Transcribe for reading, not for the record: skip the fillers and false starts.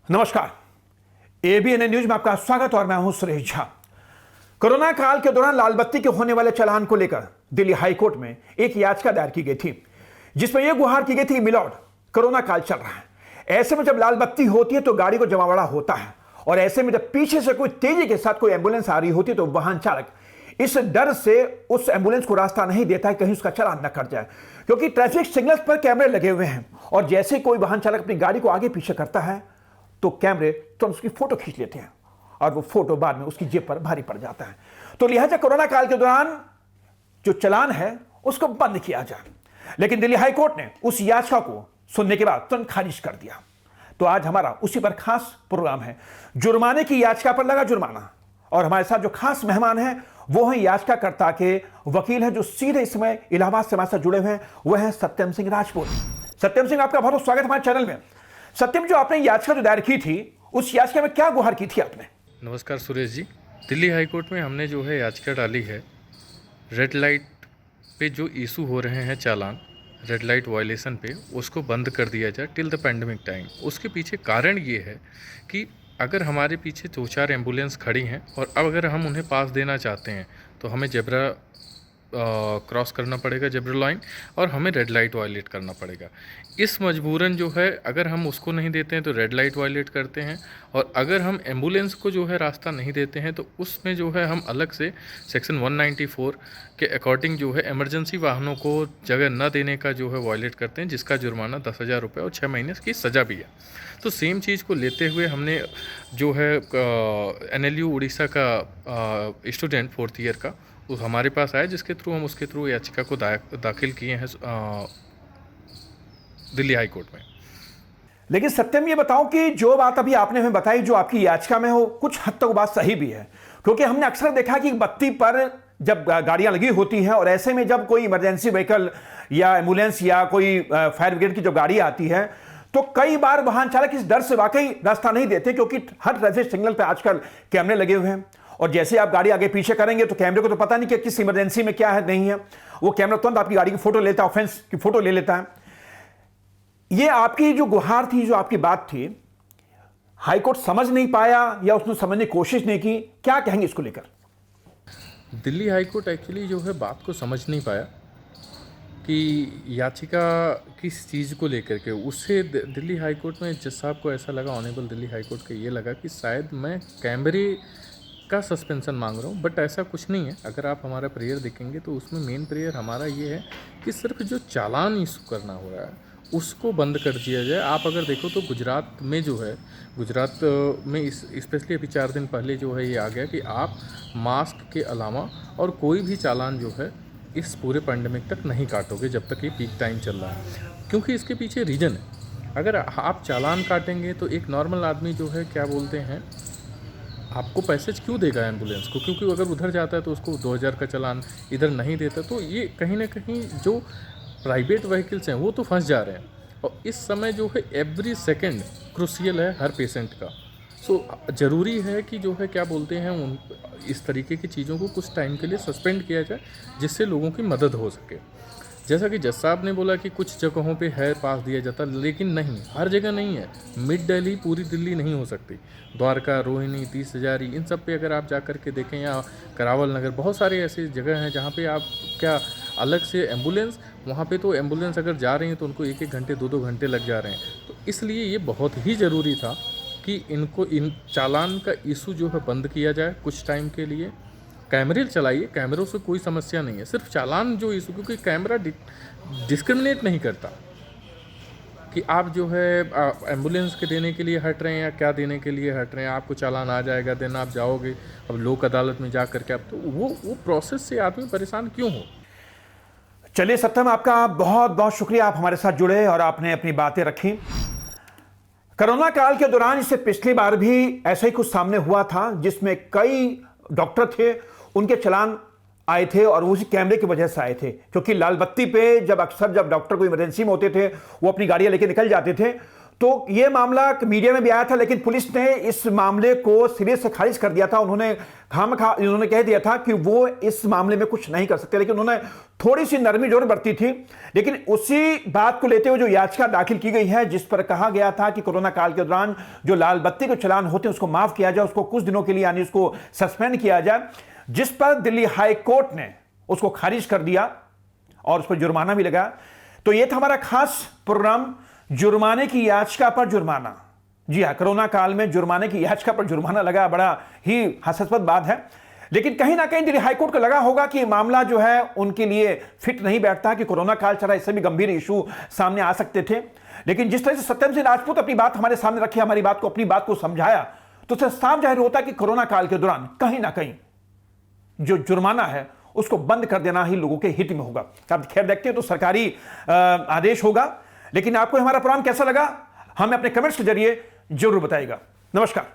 नमस्कार। ABN news में आपका स्वागत और मैं हूं सुरेश झा। कोरोना काल के दौरान लाल बत्ती के होने वाले चालान को लेकर दिल्ली हाईकोर्ट में एक याचिका दायर की गई थी, जिसमें यह गुहार की गई थी कि मिलॉर्ड, कोरोना काल चल रहा है, ऐसे में जब लाल बत्ती होती है तो गाड़ी को जमावड़ा होता है, और ऐसे में जब पीछे से कोई तेजी के साथ कोई एम्बुलेंस आ रही होती है तो वाहन चालक इस डर से उस एम्बुलेंस को रास्ता नहीं देता है कहीं उसका चालान न कट जाए, क्योंकि ट्रैफिक सिग्नल्स पर कैमरे लगे हुए हैं और जैसे कोई वाहन चालक अपनी गाड़ी को आगे पीछे करता है तो कैमरे तुरंत उसकी फोटो खींच लेते हैं और वो फोटो बाद में उसकी जेब पर भारी पड़ जाता है। तो लिहाजा कोरोना काल के दौरान जो चालान है उसको बंद किया जाए, लेकिन दिल्ली हाईकोर्ट ने उस याचिका को सुनने के बाद तुरंत खारिज कर दिया। तो आज हमारा उसी पर खास प्रोग्राम है, जुर्माने की याचिका पर लगा जुर्माना, और हमारे साथ जो खास मेहमान हैं वो हैं याचिकाकर्ता के वकील हैं जो सीधे इस समय इलाहाबाद से हमारे साथ जुड़े हुए हैं, वो हैं सत्यम सिंह राजपूत। सत्यम सिंह, आपका बहुत बहुत स्वागत हमारे चैनल में। सत्यम, जो आपने याचिका जो दायर की थी उस याचिका में क्या गुहार की थी आपने? नमस्कार सुरेश जी। दिल्ली हाईकोर्ट में हमने जो है याचिका डाली है, रेड लाइट पे जो इशू हो रहे हैं चालान, रेड लाइट वायलेशन पे, उसको बंद कर दिया जाए टिल द पैंडमिक टाइम। उसके पीछे कारण ये है कि अगर हमारे पीछे 2-4 एम्बुलेंस खड़ी हैं और अब अगर हम उन्हें पास देना चाहते हैं तो हमें जेब्रा क्रॉस करना पड़ेगा, जेब्रा लाइन, और हमें रेड लाइट वायलेट करना पड़ेगा। इस मजबूरन जो है अगर हम उसको नहीं देते हैं तो रेड लाइट वायलेट करते हैं, और अगर हम एम्बुलेंस को जो है रास्ता नहीं देते हैं तो उसमें जो है हम अलग से सेक्शन 194 के अकॉर्डिंग जो है इमरजेंसी वाहनों को जगह न देने का जो है वायलेट करते हैं, जिसका जुर्माना 10,000 रुपये और 6 महीने की सज़ा भी है। तो सेम चीज़ को लेते हुए हमने जो है NLU उड़ीसा का स्टूडेंट 4th ईयर का वो हमारे पास आया, जिसके थ्रू हम उसके थ्रू याचिका को दाखिल किए हैं दिल्ली हाई कोर्ट में। लेकिन सत्यम, ये बताओ कि जो बात अभी आपने हमें बताई जो आपकी याचिका में हो, कुछ हद तक बात सही भी है, क्योंकि हमने अक्सर देखा कि बत्ती पर जब गाड़ियां लगी होती हैं और ऐसे में जब कोई इमरजेंसी व्हीकल या एम्बुलेंस या कोई फायर ब्रिगेड की जब गाड़ी आती है तो कई बार वाहन चालक इस डर से वाकई रास्ता नहीं देते, क्योंकि हर ट्रैफिक सिग्नल पर आजकल कैमरे लगे हुए हैं और जैसे आप गाड़ी आगे पीछे करेंगे तो कैमरे को तो पता नहीं कि किस इमरजेंसी में क्या है नहीं है, वो कैमरा तुरंत आपकी गाड़ी की फोटो लेता है, ऑफेंस की फोटो ले लेता है। ये आपकी जो गुहार थी, जो आपकी बात थी, हाईकोर्ट समझ नहीं पाया या उसने समझने की कोशिश नहीं की, क्या कहेंगे इसको लेकर? दिल्ली हाईकोर्ट एक्चुअली जो है बात को समझ नहीं पाया कि याचिका किस चीज़ को लेकर के, उससे दिल्ली हाईकोर्ट में जज साहब को ऐसा लगा, ऑनरेबल दिल्ली हाईकोर्ट का ये लगा कि शायद मैं कैमरे का सस्पेंशन मांग रहा हूँ, बट ऐसा कुछ नहीं है। अगर आप हमारा प्रेयर देखेंगे तो उसमें मेन प्रेयर हमारा ये है कि सिर्फ जो चालान इशू करना हो रहा है उसको बंद कर दिया जाए। आप अगर देखो तो गुजरात में जो है, गुजरात में स्पेशली अभी 4 दिन पहले जो है ये आ गया कि आप मास्क के अलावा और कोई भी चालान जो है इस पूरे पैंडेमिक तक नहीं काटोगे जब तक ये पीक टाइम चल रहा है, क्योंकि इसके पीछे रीज़न है। अगर आप चालान काटेंगे तो एक नॉर्मल आदमी जो है क्या बोलते हैं, आपको पैसे क्यों देगा एम्बुलेंस को, क्योंकि अगर उधर जाता है तो उसको 2,000 का चालान, इधर नहीं देता, तो ये कहीं ना कहीं जो प्राइवेट व्हीकल्स हैं वो तो फंस जा रहे हैं। और इस समय जो है एवरी सेकंड क्रूशियल है हर पेशेंट का। सो ज़रूरी है कि जो है क्या बोलते हैं उन इस तरीके की चीज़ों को कुछ टाइम के लिए सस्पेंड किया जाए, जिससे लोगों की मदद हो सके। जैसा कि जज साहब ने बोला कि कुछ जगहों पे है पास दिया जाता, लेकिन नहीं, हर जगह नहीं है। मिड दिल्ली, पूरी दिल्ली नहीं हो सकती। द्वारका, रोहिणी, 30 हजारी, इन सब पे अगर आप जा कर के देखें, या करावल नगर, बहुत सारे ऐसे जगह हैं जहाँ पे आप क्या अलग से एम्बुलेंस, वहाँ पे तो एम्बुलेंस अगर जा रही हैं तो उनको 1-1 घंटे 2-2 घंटे लग जा रहे हैं। तो इसलिए ये बहुत ही ज़रूरी था कि इनको इन चालान का इशू जो है बंद किया जाए कुछ टाइम के लिए। कैमरे चलाइए, कैमरों से कोई समस्या नहीं है, सिर्फ चालान जो इशू, क्योंकि कैमरा डिस्क्रिमिनेट नहीं करता कि आप जो है एम्बुलेंस के देने के लिए हट रहे हैं या क्या देने के लिए हट रहे हैं, आपको चालान आ जाएगा, देन आप जाओगे अब लोक अदालत में जा करके, आप तो वो प्रोसेस से आदमी परेशान क्यों हो। चलिए सत्यम, आपका बहुत बहुत शुक्रिया, आप हमारे साथ जुड़े और आपने अपनी बातें रखी। कोरोना काल के दौरान इससे पिछली बार भी ऐसा ही कुछ सामने हुआ था, जिसमें कई डॉक्टर थे, उनके चालान आए थे और उसी कैमरे की वजह से आए थे, क्योंकि लाल बत्ती पे जब अक्सर जब डॉक्टर को इमरजेंसी में होते थे वो अपनी गाड़ियां लेके निकल जाते थे तो ये मामला मीडिया में भी आया था, लेकिन पुलिस ने इस मामले को सिरे से खारिज कर दिया था। उन्होंने कह दिया था कि वो इस मामले में कुछ नहीं कर सकते, लेकिन उन्होंने थोड़ी सी नरमी जोर बरती थी। लेकिन उसी बात को लेते हुए जो याचिका दाखिल की गई है, जिस पर कहा गया था कि कोरोना काल के दौरान जो लाल बत्ती के चालान होते हैं उसको माफ किया जाए, उसको कुछ दिनों के लिए यानी उसको सस्पेंड किया जाए, जिस पर दिल्ली हाई कोर्ट ने उसको खारिज कर दिया और उस पर जुर्माना भी लगा। तो यह था हमारा खास प्रोग्राम, जुर्माने की याचिका पर जुर्माना। जी हां, कोरोना काल में जुर्माने की याचिका पर जुर्माना लगा, बड़ा ही हास्यास्पद बात है। लेकिन कहीं ना कहीं दिल्ली हाईकोर्ट को लगा होगा कि मामला जो है उनके लिए फिट नहीं बैठता, कि कोरोना काल चला, इससे भी गंभीर इशू सामने आ सकते थे। लेकिन जिस तरह से सत्यम सिंह राजपूत अपनी बात हमारे सामने रखी, हमारी बात को, अपनी बात को समझाया, तो उससे साफ जाहिर होता है कि कोरोना काल के दौरान कहीं ना कहीं जो जुर्माना है उसको बंद कर देना ही लोगों के हित में होगा। अब खैर देखते हैं तो सरकारी आदेश होगा। लेकिन आपको हमारा प्रोग्राम कैसा लगा, हमें अपने कमेंट्स के जरिए जरूर बताइएगा। नमस्कार।